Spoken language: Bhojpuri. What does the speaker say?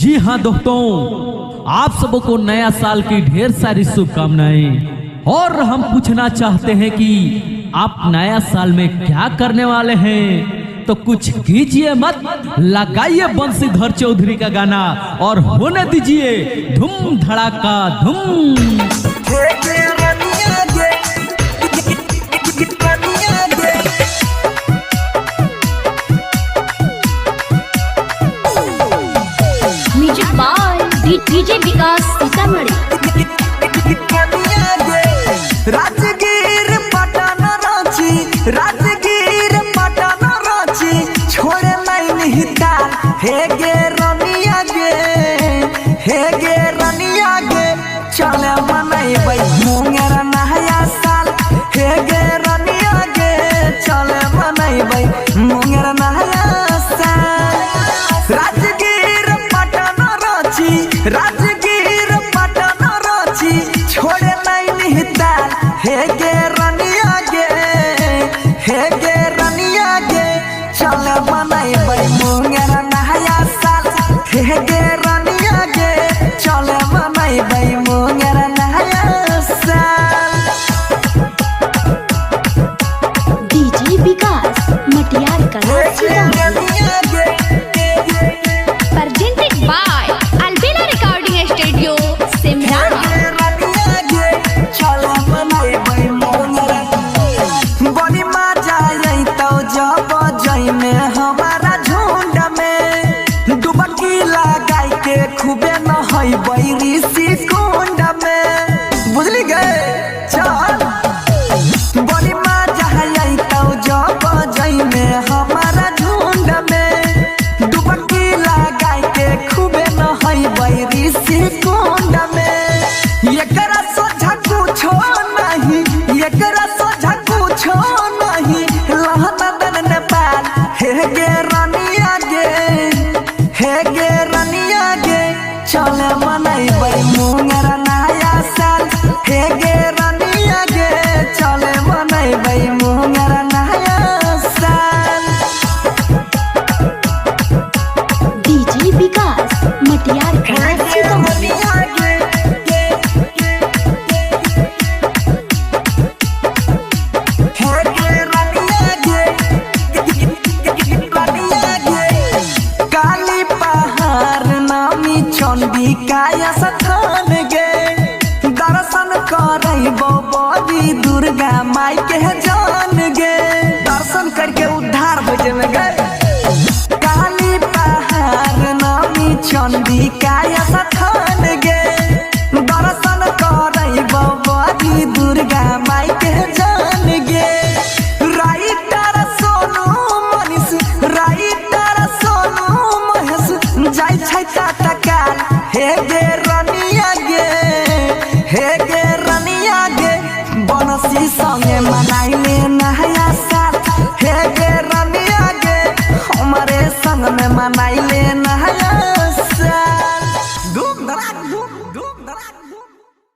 जी हाँ दोस्तों, आप सबको नया साल की ढेर सारी शुभकामनाएं। और हम पूछना चाहते हैं कि आप नया साल में क्या करने वाले हैं, तो कुछ कीजिए मत, लगाइए बंशीधर चौधरी का गाना और होने दीजिए धूम धड़ाका धूम। डीजे विकास सीतामढ़ी। राजगीर पटन रांची, राजगीर पटन रांची, छोड़े नैनीताल। हे गे रनिया गे, हे गे रनिया गे, चले मनैबै मुंगेर नया साल। हे गे रनिया गे, चले मनैबै मुंगेर नया साल। राजगीर पटन रांची, राजगीर पटन रांची, छोड़े नैनीताल। हे गे रनिया गे, हे गे रनिया गे, चले मनैबै मुंगेर नया साल। हे गे रनिया गे, चले मनैबै मुंगेर नया साल। डीजे विकास मटियार कला presented by Albina Recording Studio, Simran। बड़ी मजा अइतौ जब जइमे हमारा झुंड में, डुबकी लगाई के खूबे नहैबै ऋषि कुंड में। बुझली गए चल, बड़ी मजा अइतौ जब जइमे हमारा झुंड में, डुबकी लगाई के खूबे नहैबै ऋषि कुंड में। एकरा सोझा कुछो नहीं, एकरा सोझा कुछो नहीं, लहना दन नेपाल। हे गे रनिया गे, हे गे रनिया गे, चले मनैबै मुंगेर नया साल। हे गे रनिया गे, चले मनैबै मुंगेर नया साल। डीजे विकास मटियार कला सीतामढ़ी। काली पहाड़ नामी चंडिका स्थान गे, दर्शन करैबो बड़ी दुर्गा माई के जान गे। दर्शन करके उद्धार हो जेमे गे। काली पहाड़ नामी चंडिका स्थान गे, दर्शन करैबो बड़ी दुर्गा माई के जान गे। राइटर सोनू मनीष, राइटर सोनू महेश, जाय छै तत्काल। हे गे रनिया गे, हे गे रनिया गे, बनसी संगे मनाइले नया साल। हे गे रनिया गे, हमारे संग में मनाइले